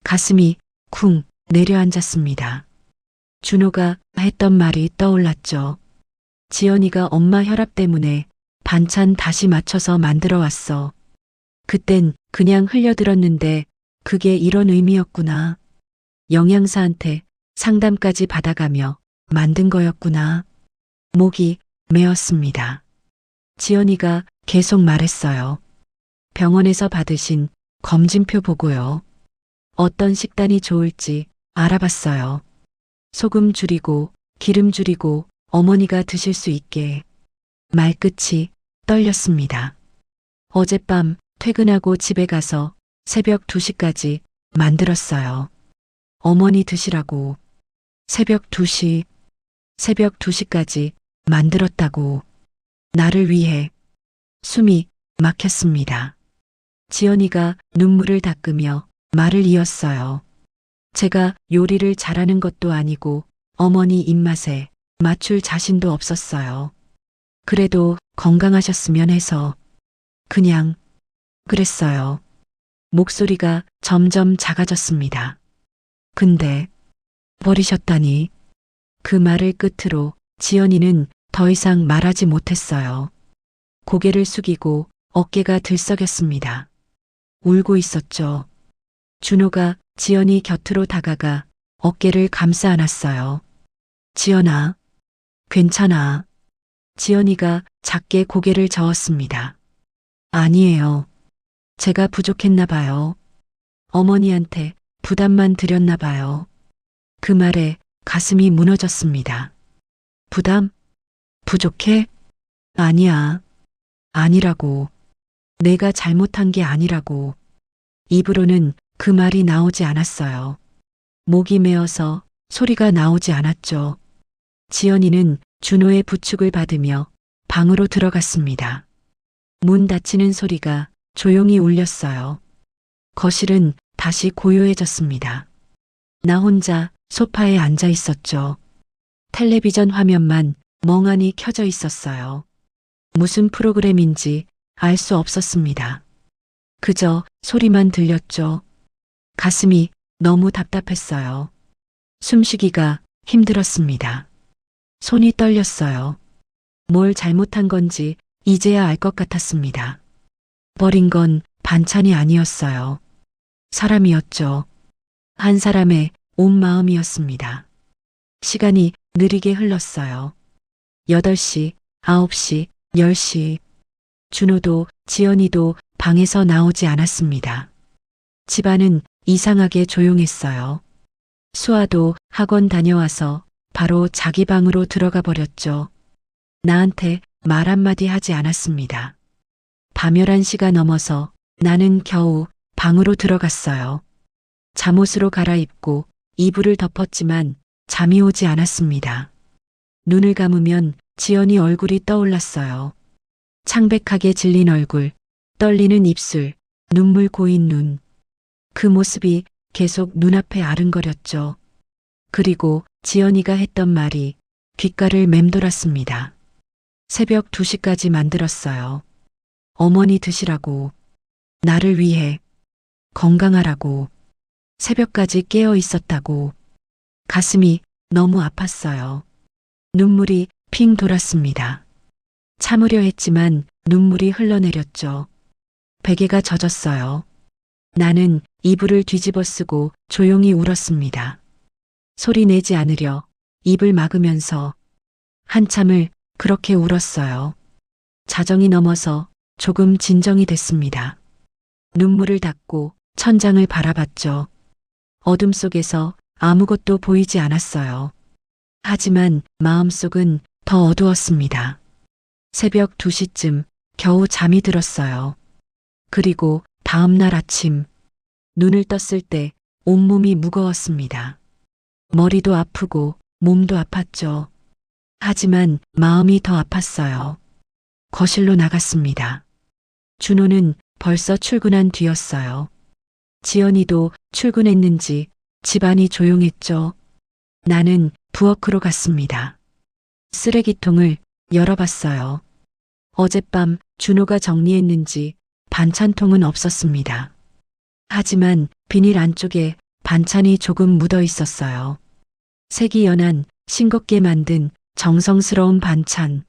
가슴이 쿵 내려앉았습니다. 준호가 했던 말이 떠올랐죠. 지연이가 엄마 혈압 때문에 반찬 다시 맞춰서 만들어 왔어. 그땐 그냥 흘려들었는데 그게 이런 의미였구나. 영양사한테 상담까지 받아가며 만든 거였구나. 목이 메었습니다. 지연이가 계속 말했어요. 병원에서 받으신 검진표 보고요. 어떤 식단이 좋을지 알아봤어요. 소금 줄이고 기름 줄이고 어머니가 드실 수 있게. 말끝이 떨렸습니다. 어젯밤 퇴근하고 집에 가서 새벽 2시까지 만들었어요. 어머니 드시라고. 새벽 2시, 새벽 2시까지 만들었다고. 나를 위해. 숨이 막혔습니다. 지연이가 눈물을 닦으며 말을 이었어요. 제가 요리를 잘하는 것도 아니고 어머니 입맛에 맞출 자신도 없었어요. 그래도 건강하셨으면 해서 그냥 그랬어요. 목소리가 점점 작아졌습니다. 근데 버리셨다니. 그 말을 끝으로 지연이는 더 이상 말하지 못했어요. 고개를 숙이고 어깨가 들썩였습니다. 울고 있었죠. 준호가 지연이 곁으로 다가가 어깨를 감싸 안았어요. 지연아, 괜찮아. 지연이가 작게 고개를 저었습니다. 아니에요. 제가 부족했나 봐요. 어머니한테 부담만 드렸나 봐요. 그 말에 가슴이 무너졌습니다. 부담? 부족해? 아니야. 아니라고. 내가 잘못한 게 아니라고. 입으로는 그 말이 나오지 않았어요. 목이 메어서 소리가 나오지 않았죠. 지연이는 준호의 부축을 받으며 방으로 들어갔습니다. 문 닫히는 소리가 조용히 울렸어요. 거실은 다시 고요해졌습니다. 나 혼자 소파에 앉아 있었죠. 텔레비전 화면만 멍하니 켜져 있었어요. 무슨 프로그램인지 알 수 없었습니다. 그저 소리만 들렸죠. 가슴이 너무 답답했어요. 숨쉬기가 힘들었습니다. 손이 떨렸어요. 뭘 잘못한 건지 이제야 알 것 같았습니다. 버린 건 반찬이 아니었어요. 사람이었죠. 한 사람의 온 마음이었습니다. 시간이 느리게 흘렀어요. 8시, 9시, 10시. 준호도 지연이도 방에서 나오지 않았습니다. 집안은 이상하게 조용했어요. 수아도 학원 다녀와서 바로 자기 방으로 들어가 버렸죠. 나한테 말 한마디 하지 않았습니다. 밤 11시가 넘어서 나는 겨우 방으로 들어갔어요. 잠옷으로 갈아입고 이불을 덮었지만 잠이 오지 않았습니다. 눈을 감으면 지연이 얼굴이 떠올랐어요. 창백하게 질린 얼굴, 떨리는 입술, 눈물 고인 눈. 그 모습이 계속 눈앞에 아른거렸죠. 그리고 지연이가 했던 말이 귓가를 맴돌았습니다. 새벽 2시까지 만들었어요. 어머니 드시라고. 나를 위해. 건강하라고. 새벽까지 깨어 있었다고. 가슴이 너무 아팠어요. 눈물이 핑 돌았습니다. 참으려 했지만 눈물이 흘러내렸죠. 베개가 젖었어요. 나는 이불을 뒤집어 쓰고 조용히 울었습니다. 소리 내지 않으려 입을 막으면서 한참을 그렇게 울었어요. 자정이 넘어서 조금 진정이 됐습니다. 눈물을 닦고 천장을 바라봤죠. 어둠 속에서 아무것도 보이지 않았어요. 하지만 마음속은 더 어두웠습니다. 새벽 2시쯤 겨우 잠이 들었어요. 그리고 다음 날 아침 눈을 떴을 때 온몸이 무거웠습니다. 머리도 아프고 몸도 아팠죠. 하지만 마음이 더 아팠어요. 거실로 나갔습니다. 준호는 벌써 출근한 뒤였어요. 지연이도 출근했는지 집안이 조용했죠. 나는 부엌으로 갔습니다. 쓰레기통을 열어봤어요. 어젯밤 준호가 정리했는지 반찬통은 없었습니다. 하지만 비닐 안쪽에 반찬이 조금 묻어 있었어요. 색이 연한 싱겁게 만든 정성스러운 반찬.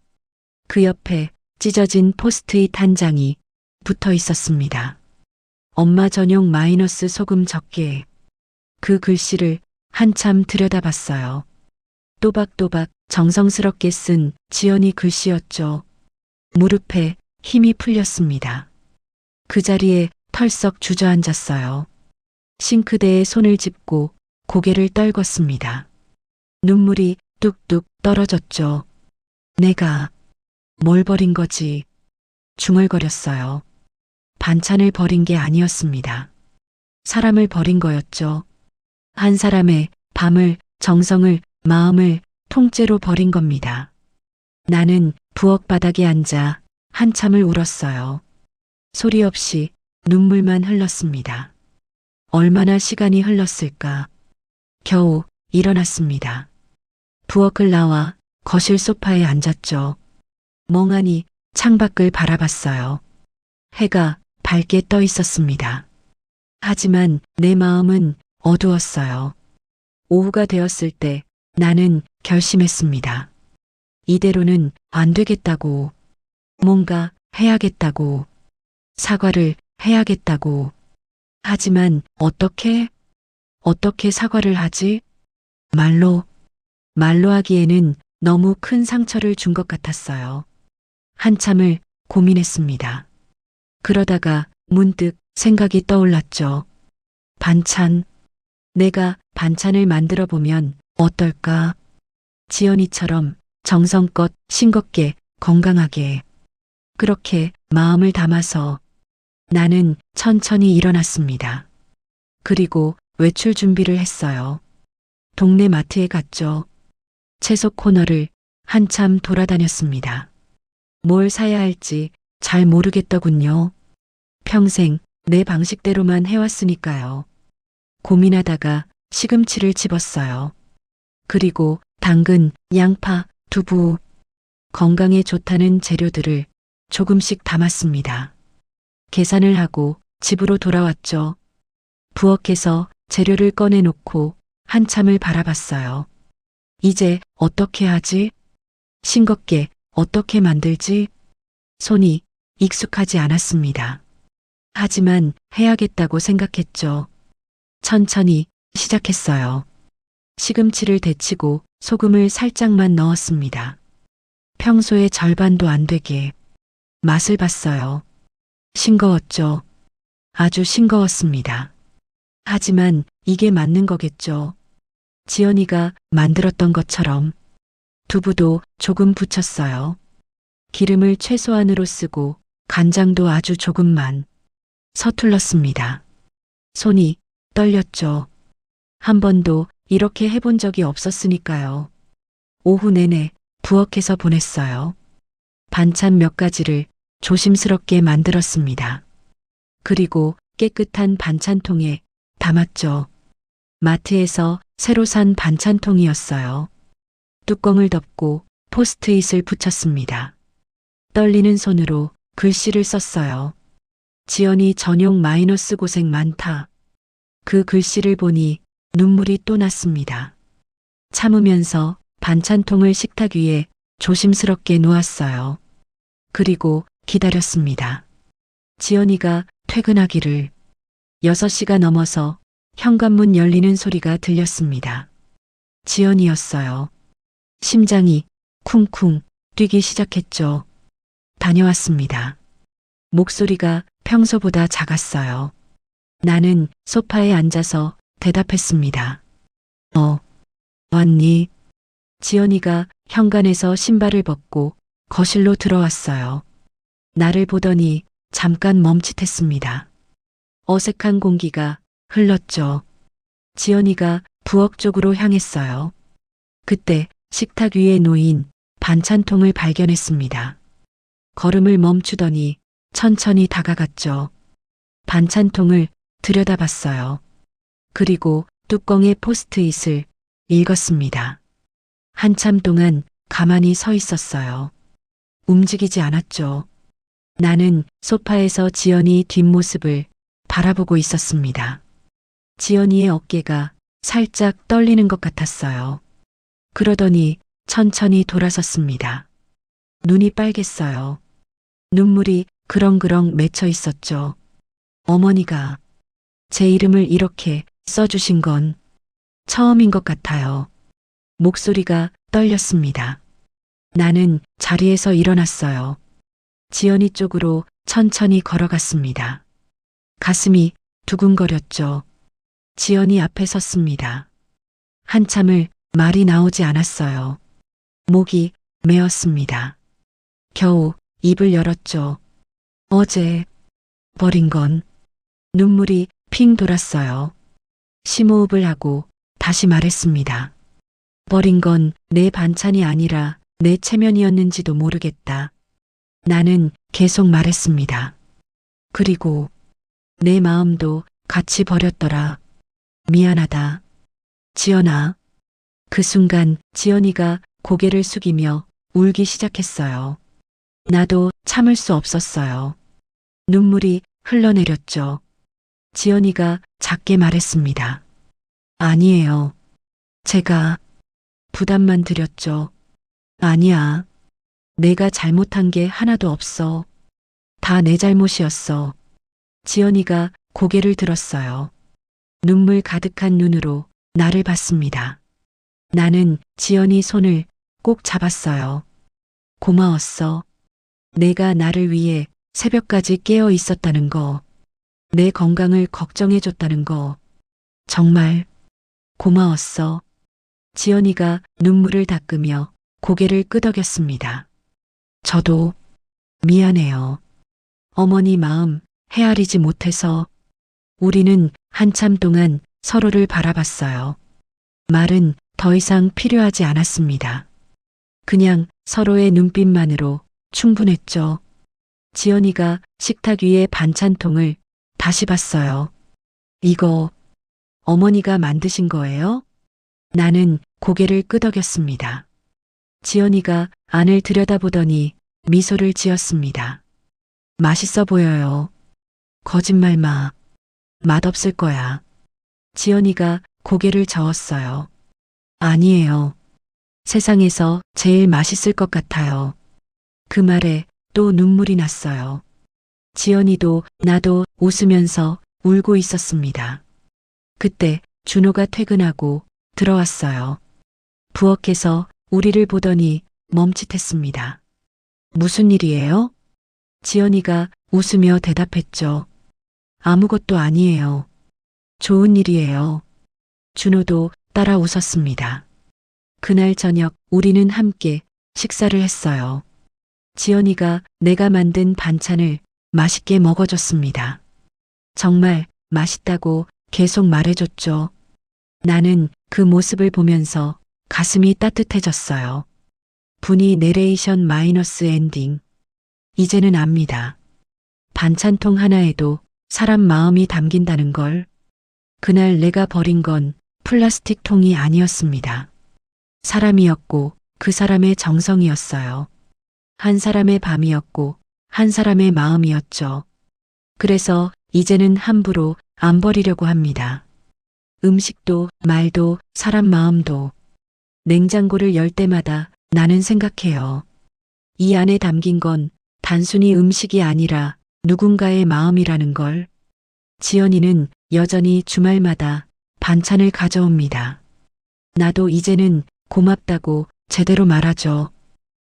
그 옆에 찢어진 포스트잇 한 장이 붙어 있었습니다. 엄마 전용 마이너스 소금 적게. 그 글씨를 한참 들여다봤어요. 또박또박 정성스럽게 쓴 지연이 글씨였죠. 무릎에 힘이 풀렸습니다. 그 자리에 털썩 주저앉았어요. 싱크대에 손을 짚고 고개를 떨궜습니다. 눈물이 뚝뚝 떨어졌죠. 내가 뭘 버린 거지? 중얼거렸어요. 반찬을 버린 게 아니었습니다. 사람을 버린 거였죠. 한 사람의 밤을, 정성을, 마음을 통째로 버린 겁니다. 나는 부엌 바닥에 앉아 한참을 울었어요. 소리 없이 눈물만 흘렀습니다. 얼마나 시간이 흘렀을까. 겨우 일어났습니다. 부엌을 나와 거실 소파에 앉았죠. 멍하니 창밖을 바라봤어요. 해가 밝게 떠 있었습니다. 하지만 내 마음은 어두웠어요. 오후가 되었을 때 나는 결심했습니다. 이대로는 안 되겠다고. 뭔가 해야겠다고. 사과를 해야겠다고. 하지만 어떻게 사과를 하지? 말로 하기에는 너무 큰 상처를 준 것 같았어요. 한참을 고민했습니다. 그러다가 문득 생각이 떠올랐죠. 반찬. 내가 반찬을 만들어 보면 어떨까? 지연이처럼 정성껏 싱겁게 건강하게. 그렇게 마음을 담아서 나는 천천히 일어났습니다. 그리고 외출 준비를 했어요. 동네 마트에 갔죠. 채소 코너를 한참 돌아다녔습니다. 뭘 사야 할지 잘 모르겠더군요. 평생 내 방식대로만 해왔으니까요. 고민하다가 시금치를 집었어요. 그리고 당근, 양파, 두부, 건강에 좋다는 재료들을 조금씩 담았습니다. 계산을 하고 집으로 돌아왔죠. 부엌에서 재료를 꺼내놓고 한참을 바라봤어요. 이제 어떻게 하지? 싱겁게 어떻게 만들지? 손이 익숙하지 않았습니다. 하지만 해야겠다고 생각했죠. 천천히 시작했어요. 시금치를 데치고 소금을 살짝만 넣었습니다. 평소의 절반도 안 되게 맛을 봤어요. 싱거웠죠. 아주 싱거웠습니다. 하지만 이게 맞는 거겠죠. 지연이가 만들었던 것처럼. 두부도 조금 붙였어요. 기름을 최소한으로 쓰고 간장도 아주 조금만. 서툴렀습니다. 손이 떨렸죠. 한 번도 이렇게 해본 적이 없었으니까요. 오후 내내 부엌에서 보냈어요. 반찬 몇 가지를 조심스럽게 만들었습니다. 그리고 깨끗한 반찬통에 담았죠. 마트에서 새로 산 반찬통이었어요. 뚜껑을 덮고 포스트잇을 붙였습니다. 떨리는 손으로 글씨를 썼어요. 지연이 전용 마이너스 고생 많다. 그 글씨를 보니 눈물이 또 났습니다. 참으면서 반찬통을 식탁 위에 조심스럽게 놓았어요. 그리고 기다렸습니다. 지연이가 퇴근하기를. 6시가 넘어서 현관문 열리는 소리가 들렸습니다. 지연이었어요. 심장이 쿵쿵 뛰기 시작했죠. 다녀왔습니다. 목소리가 평소보다 작았어요. 나는 소파에 앉아서 대답했습니다. 왔니? 지연이가 현관에서 신발을 벗고 거실로 들어왔어요. 나를 보더니 잠깐 멈칫했습니다. 어색한 공기가 흘렀죠. 지연이가 부엌 쪽으로 향했어요. 그때 식탁 위에 놓인 반찬통을 발견했습니다. 걸음을 멈추더니 천천히 다가갔죠. 반찬통을 들여다봤어요. 그리고 뚜껑의 포스트잇을 읽었습니다. 한참 동안 가만히 서 있었어요. 움직이지 않았죠. 나는 소파에서 지연이 뒷모습을 바라보고 있었습니다. 지연이의 어깨가 살짝 떨리는 것 같았어요. 그러더니 천천히 돌아섰습니다. 눈이 빨갰어요. 눈물이 그렁그렁 맺혀 있었죠. 어머니가 제 이름을 이렇게 써주신 건 처음인 것 같아요. 목소리가 떨렸습니다. 나는 자리에서 일어났어요. 지연이 쪽으로 천천히 걸어갔습니다. 가슴이 두근거렸죠. 지연이 앞에 섰습니다. 한참을 말이 나오지 않았어요. 목이 메었습니다. 겨우 입을 열었죠. 어제 버린 건 눈물이 핑 돌았어요. 심호흡을 하고 다시 말했습니다. 버린 건 내 반찬이 아니라 내 체면이었는지도 모르겠다. 나는 계속 말했습니다. 그리고 내 마음도 같이 버렸더라. 미안하다. 지연아. 그 순간 지연이가 고개를 숙이며 울기 시작했어요. 나도 참을 수 없었어요. 눈물이 흘러내렸죠. 지연이가 작게 말했습니다. 아니에요. 제가 부담만 드렸죠. 아니야. 내가 잘못한 게 하나도 없어. 다 내 잘못이었어. 지연이가 고개를 들었어요. 눈물 가득한 눈으로 나를 봤습니다. 나는 지연이 손을 꼭 잡았어요. 고마웠어. 내가 나를 위해 새벽까지 깨어 있었다는 거, 내 건강을 걱정해줬다는 거, 정말 고마웠어. 지연이가 눈물을 닦으며 고개를 끄덕였습니다. 저도 미안해요. 어머니 마음 헤아리지 못해서. 우리는 한참 동안 서로를 바라봤어요. 말은 더 이상 필요하지 않았습니다. 그냥 서로의 눈빛만으로 충분했죠. 지연이가 식탁 위에 반찬통을 다시 봤어요. 이거 어머니가 만드신 거예요? 나는 고개를 끄덕였습니다. 지연이가 안을 들여다보더니 미소를 지었습니다. 맛있어 보여요. 거짓말 마. 맛없을 거야. 지연이가 고개를 저었어요. 아니에요. 세상에서 제일 맛있을 것 같아요. 그 말에 또 눈물이 났어요. 지연이도 나도 웃으면서 울고 있었습니다. 그때 준호가 퇴근하고 들어왔어요. 부엌에서 우리를 보더니 멈칫했습니다. 무슨 일이에요? 지연이가 웃으며 대답했죠. 아무것도 아니에요. 좋은 일이에요. 준호도 따라 웃었습니다. 그날 저녁 우리는 함께 식사를 했어요. 지연이가 내가 만든 반찬을 맛있게 먹어줬습니다. 정말 맛있다고 계속 말해줬죠. 나는 그 모습을 보면서 가슴이 따뜻해졌어요. 분위 내레이션 마이너스 엔딩. 이제는 압니다. 반찬통 하나에도 사람 마음이 담긴다는 걸. 그날 내가 버린 건 플라스틱 통이 아니었습니다. 사람이었고 그 사람의 정성이었어요. 한 사람의 밤이었고 한 사람의 마음이었죠. 그래서 이제는 함부로 안 버리려고 합니다. 음식도 말도 사람 마음도. 냉장고를 열 때마다 나는 생각해요. 이 안에 담긴 건 단순히 음식이 아니라 누군가의 마음이라는 걸. 지연이는 여전히 주말마다 반찬을 가져옵니다. 나도 이제는 고맙다고 제대로 말하죠.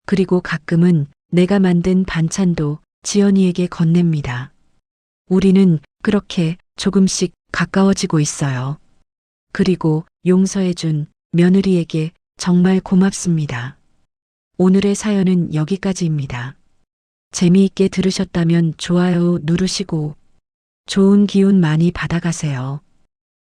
그리고 가끔은 내가 만든 반찬도 지연이에게 건넵니다. 우리는 그렇게 조금씩 가까워지고 있어요. 그리고 용서해준 며느리에게 정말 고맙습니다. 오늘의 사연은 여기까지입니다. 재미있게 들으셨다면 좋아요 누르시고 좋은 기운 많이 받아가세요.